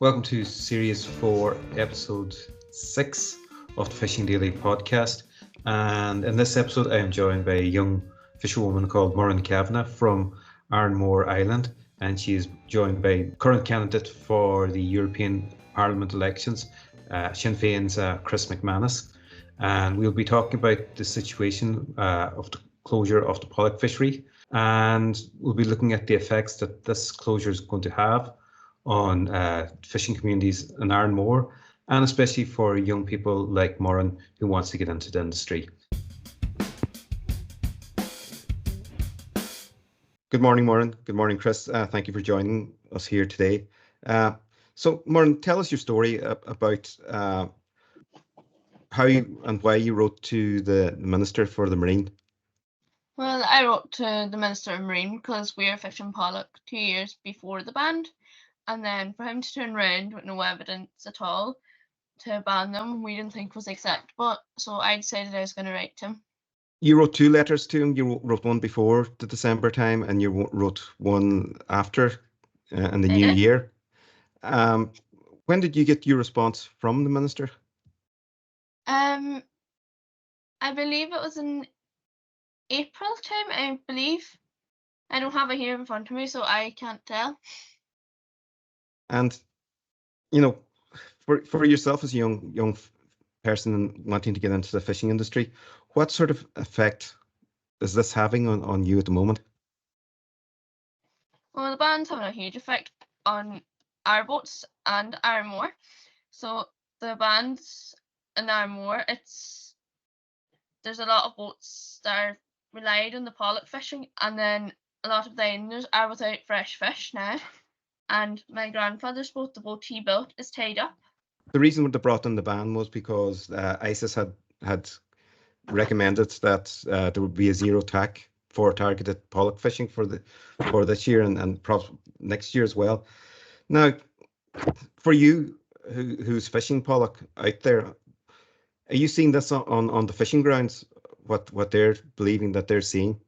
Welcome to Series 4, Episode 6 of the Fishing Daily podcast. And in this episode, I am joined by a young fisherwoman called Muireann Kavanagh from Arranmore Island. And she is joined by current candidate for the European Parliament elections, Sinn Féin's Chris MacManus. And we'll be talking about the situation of the closure of the Pollack fishery. And we'll be looking at the effects that this closure is going to have on fishing communities in Arranmore, and especially for young people like Muireann who wants to get into the industry. Good morning, Muireann. Good morning, Chris. Thank you for joining us here today. So, Muireann, tell us your story about how you and why you wrote to the Minister for the Marine. Well, I wrote to the Minister of Marine because we were fishing Pollack 2 years before the ban, and then for him to turn around with no evidence at all to ban them, we didn't think was acceptable. So I decided I was going to write to him. You wrote two letters to him. You wrote one before the December time, and you wrote one after in the new year. When did you get your response from the Minister? I believe it was in April time, I believe. I don't have it here in front of me, so I can't tell. And, you know, for yourself as a young person wanting to get into the fishing industry, what sort of effect is this having on you at the moment? Well, the ban's having a huge effect on our boats and Arranmore. So the ban's in Arranmore, there's a lot of boats that are relied on the pollock fishing, and then a lot of the owners are without fresh fish now. And my grandfather's boat, the boat he built, is tied up. The reason they brought in the ban was because ISIS had recommended that there would be a zero TAC for targeted pollock fishing for this year and probably next year as well. Now, for you who's fishing pollock out there, are you seeing this on the fishing grounds? What they're believing that they're seeing?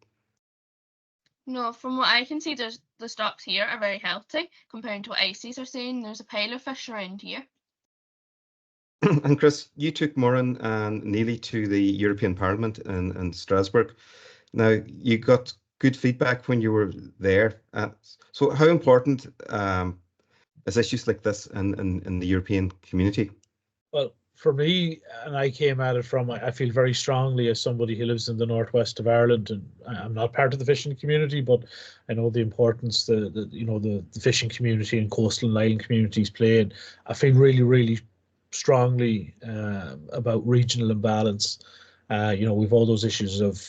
No, from what I can see, the stocks here are very healthy compared to what ICES are saying. There's a pile of fish around here. And Chris, you took Muireann and Neely to the European Parliament in Strasbourg. Now, you got good feedback when you were there. So how important is issues like this in the European community? Well, for me, and I came at it from, I feel very strongly as somebody who lives in the northwest of Ireland, and I'm not part of the fishing community, but I know the importance the fishing community and coastal and island communities play, and I feel really, really strongly about regional imbalance. We've all those issues of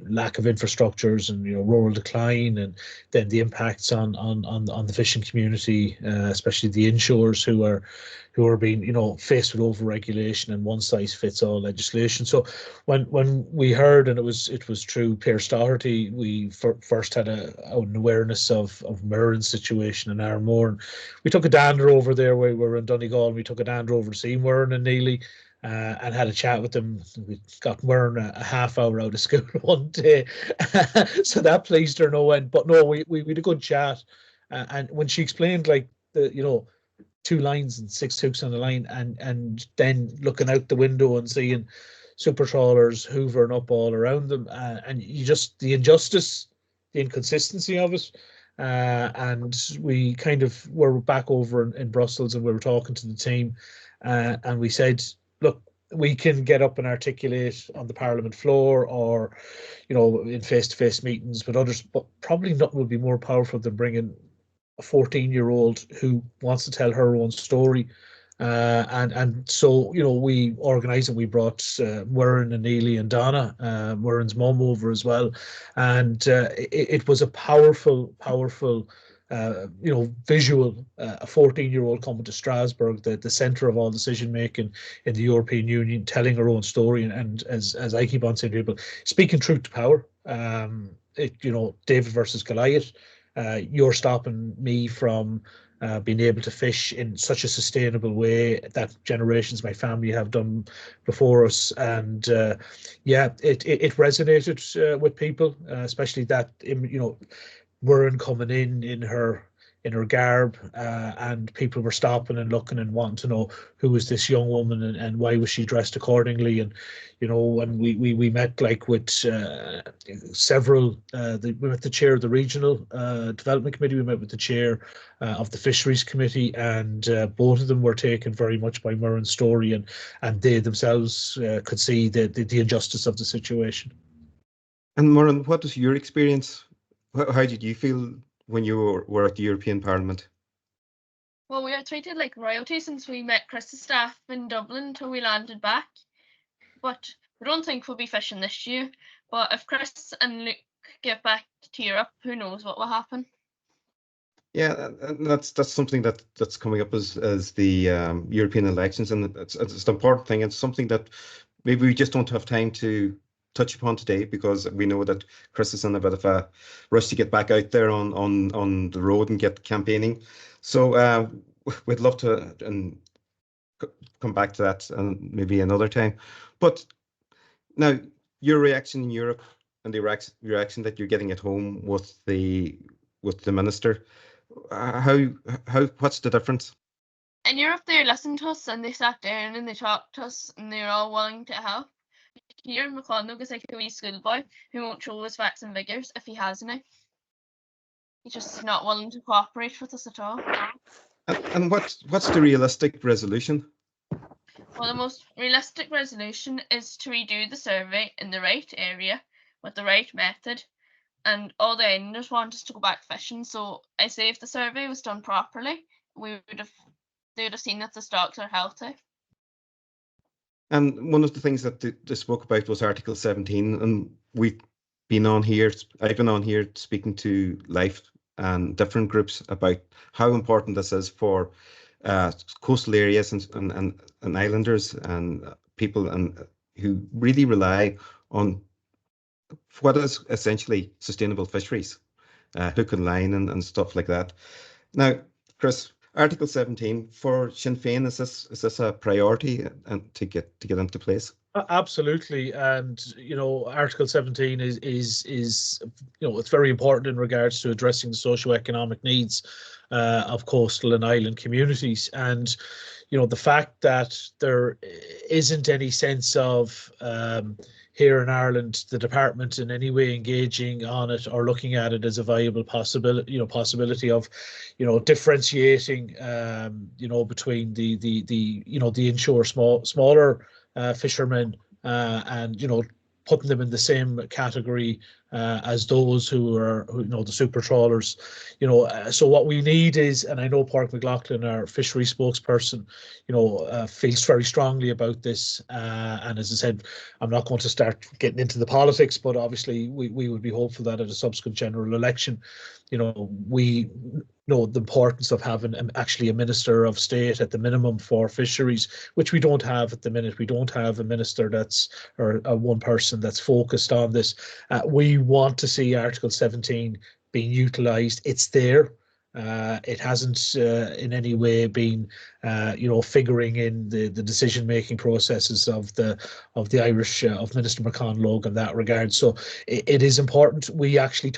lack of infrastructures and rural decline, and then the impacts on the fishing community, especially the inshores who are being faced with over-regulation and one-size-fits-all legislation. So when we heard, and it was through Pierce Doherty, we first had an awareness of Muirann's situation in Arranmore, and we took a dander over there. We were in Donegal, and we took a dander over to see Muireann and Neely. And had a chat with them. We got Muireann a half hour out of school one day, so that pleased her no end. But no, we had a good chat, and when she explained the 2 lines and 6 hooks on the line, and then looking out the window and seeing super trawlers hoovering up all around them, and the injustice, the inconsistency of it. And we kind of were back over in Brussels, and we were talking to the team, and we said, look, we can get up and articulate on the Parliament floor or, in face-to-face meetings with others, but probably nothing would be more powerful than bringing a 14-year-old who wants to tell her own story. And so, we organised and we brought Muireann and Neely and Donna, Muirann's mum, over as well. And it was a powerful visual, a 14-year-old coming to Strasbourg, the centre of all decision making in the European Union, telling her own story, and as I keep on saying to people, speaking truth to power. David versus Goliath. You're stopping me from being able to fish in such a sustainable way that generations, my family, have done before us. And it resonated with people, especially that Muireann coming in her in her garb, and people were stopping and looking and wanting to know who was this young woman and why was she dressed accordingly. And when we met like with several, we met the chair of the regional development committee, we met with the chair of the fisheries committee, and both of them were taken very much by Muireann's story, and they themselves could see the injustice of the situation. And Muireann, what was your experience? How did you feel when you were at the European Parliament? Well, we were treated like royalty since we met Chris's staff in Dublin until we landed back. But we don't think we'll be fishing this year. But if Chris and Luke get back to Europe, who knows what will happen? Yeah, and that's something that's coming up as the European elections, and it's an important thing. It's something that maybe we just don't have time to touch upon today, because we know that Chris is in a bit of a rush to get back out there on the road and get campaigning. So we'd love to come back to that and maybe another time. But now, your reaction in Europe and the reaction that you're getting at home with the minister, what's the difference? In Europe, they listened to us and they sat down and they talked to us and they were all willing to help. Here, MacManus is like a wee schoolboy who won't show his facts and figures if he has any. He's just not willing to cooperate with us at all. And what's the realistic resolution? Well, the most realistic resolution is to redo the survey in the right area with the right method, and all the islanders want us to go back fishing. So I say if the survey was done properly, they would have seen that the stocks are healthy. And one of the things that they spoke about was Article 17, and I've been on here speaking to Life and different groups about how important this is for coastal areas and islanders and people who really rely on what is essentially sustainable fisheries, hook and line and stuff like that. Now, Chris, Article 17 for Sinn Féin, is this a priority and to get into place? Absolutely, and Article 17 is it's very important in regards to addressing the socio-economic needs of coastal and island communities, and the fact that there isn't any sense of here in Ireland the department in any way engaging on it or looking at it as a viable possibility of differentiating between the inshore smaller fishermen and putting them in the same category as those who are the super trawlers. So what we need is, and I know Pádraig McLaughlin, our fishery spokesperson, feels very strongly about this, and as I said, I'm not going to start getting into the politics, but obviously we would be hopeful that at a subsequent general election, we know the importance of having actually a Minister of State at the minimum for fisheries, which we don't have at the minute. We don't have a minister or one person that's focused on this. We want to see Article 17 being utilised. It's there. It hasn't in any way been, figuring in the decision-making processes of the Irish of Minister McConalogue in that regard. So it is important. We actually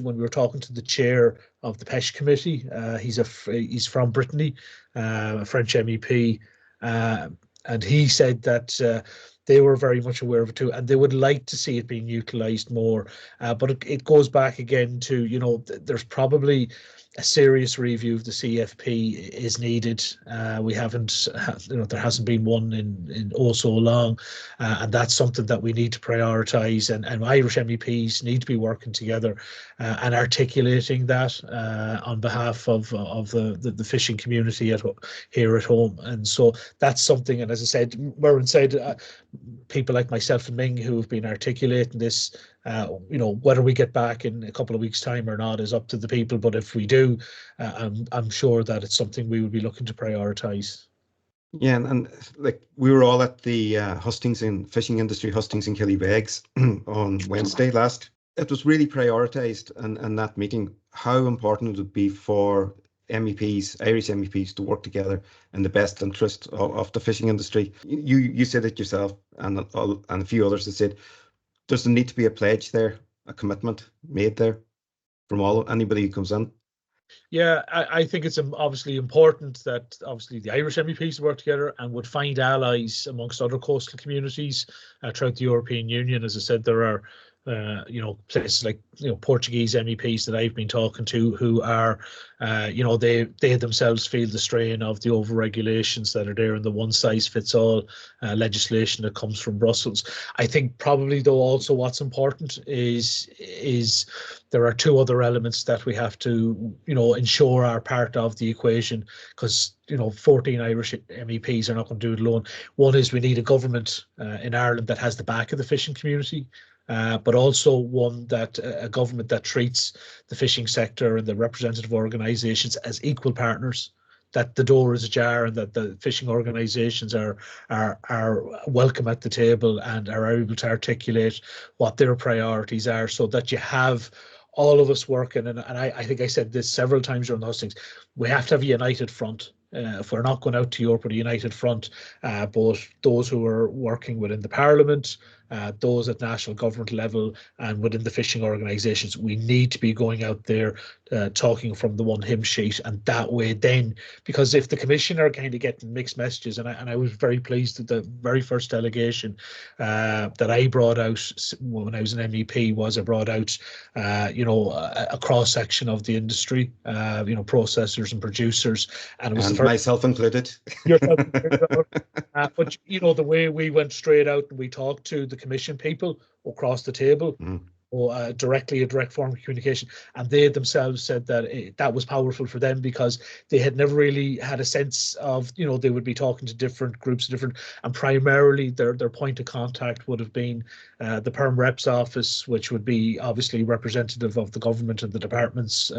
when we were talking to the chair of the PESH committee. He's from Brittany, a French MEP, and he said that they were very much aware of it too, and they would like to see it being utilised more. But it goes back again to, there's probably a serious review of the CFP is needed. We haven't, there hasn't been one in oh so long, and that's something that we need to prioritise. And Irish MEPs need to be working together and articulating that on behalf of the fishing community here at home. And so that's something. And as I said, Muireann said, people like myself and Ming who have been articulating this, whether we get back in a couple of weeks' time or not is up to the people. But if we do, I'm sure that it's something we would be looking to prioritise. Yeah, and like we were all at the hustings in fishing industry hustings in Killybegs on Wednesday last. It was really prioritised in that meeting how important it would be for MEPs, Irish MEPs, to work together in the best interest of the fishing industry. You said it yourself, and a few others have said there's a need to be a pledge there, a commitment made there from anybody who comes in. Yeah, I think it's obviously important that obviously the Irish MEPs work together and would find allies amongst other coastal communities throughout the European Union. As I said, there are places like Portuguese MEPs that I've been talking to who are they themselves feel the strain of the over regulations that are there and the one size fits all legislation that comes from Brussels. I think probably though also what's important is there are two other elements that we have to ensure are part of the equation, because 14 Irish MEPs are not going to do it alone. One is we need a government in Ireland that has the back of the fishing community. But also a government that treats the fishing sector and the representative organisations as equal partners, that the door is ajar and that the fishing organisations are welcome at the table and are able to articulate what their priorities are, so that you have all of us working. And I think I said this several times during the hustings, we have to have a united front. If we're not going out to Europe with a united front, both those who are working within the Parliament, those at national government level and within the fishing organisations, we need to be going out there talking from the one hymn sheet. And that way then, because if the Commission are kind of getting mixed messages, and I was very pleased that the very first delegation that I brought out when I was an MEP was I brought out a cross section of the industry, processors and producers, and it was and myself included. Yourself included. But the way we went straight out and we talked to the Commission people across the table, or directly a direct form of communication, and they themselves said that that was powerful for them, because they had never really had a sense of they would be talking to different groups, and primarily their point of contact would have been the Perm Rep's office, which would be obviously representative of the government and the department's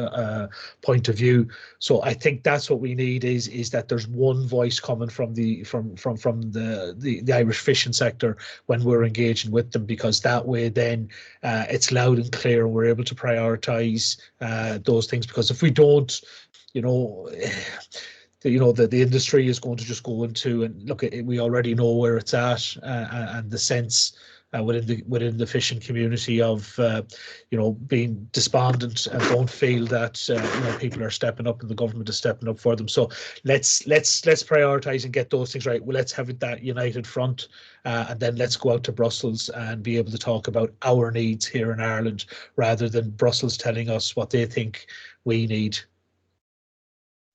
point of view. So I think that's what we need is that there's one voice coming from the Irish fishing sector when we're engaging with them, because that way then it's loud and clear and we're able to prioritize those things. Because if we don't, the industry is going to just go into, and look, we already know where it's at, and the sense within the fishing community of being despondent and don't feel that people are stepping up and the government is stepping up for them. So let's prioritize and get those things right. Well, let's have that united front, and then let's go out to Brussels and be able to talk about our needs here in Ireland, rather than Brussels telling us what they think we need.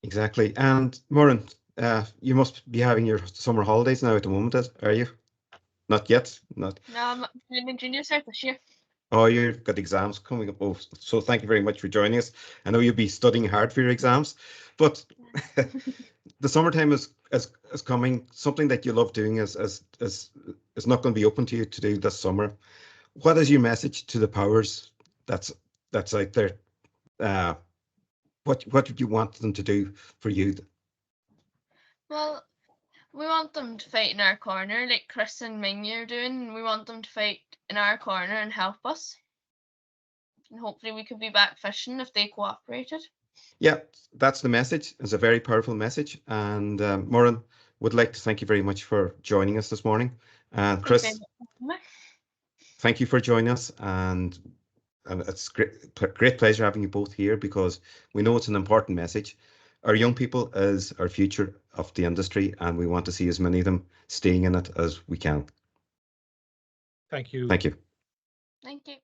Exactly. And Muireann, you must be having your summer holidays now at the moment, are you? Not yet? Not. No, I'm doing junior cert this year. Oh, you've got exams coming up. Oh, so thank you very much for joining us. I know you'll be studying hard for your exams, but the summertime is coming. Something that you love doing is not going to be open to you to do this summer. What is your message to the powers that's out there? What would you want them to do for you? Well, we want them to fight in our corner, like Chris and Ming are doing. We want them to fight in our corner and help us. And hopefully we could be back fishing if they cooperated. Yeah, that's the message. It's a very powerful message. And Muireann, would like to thank you very much for joining us this morning. Chris, thank you for joining us. And it's great pleasure having you both here, because we know it's an important message. Our young people is our future of the industry, and we want to see as many of them staying in it as we can. Thank you. Thank you. Thank you.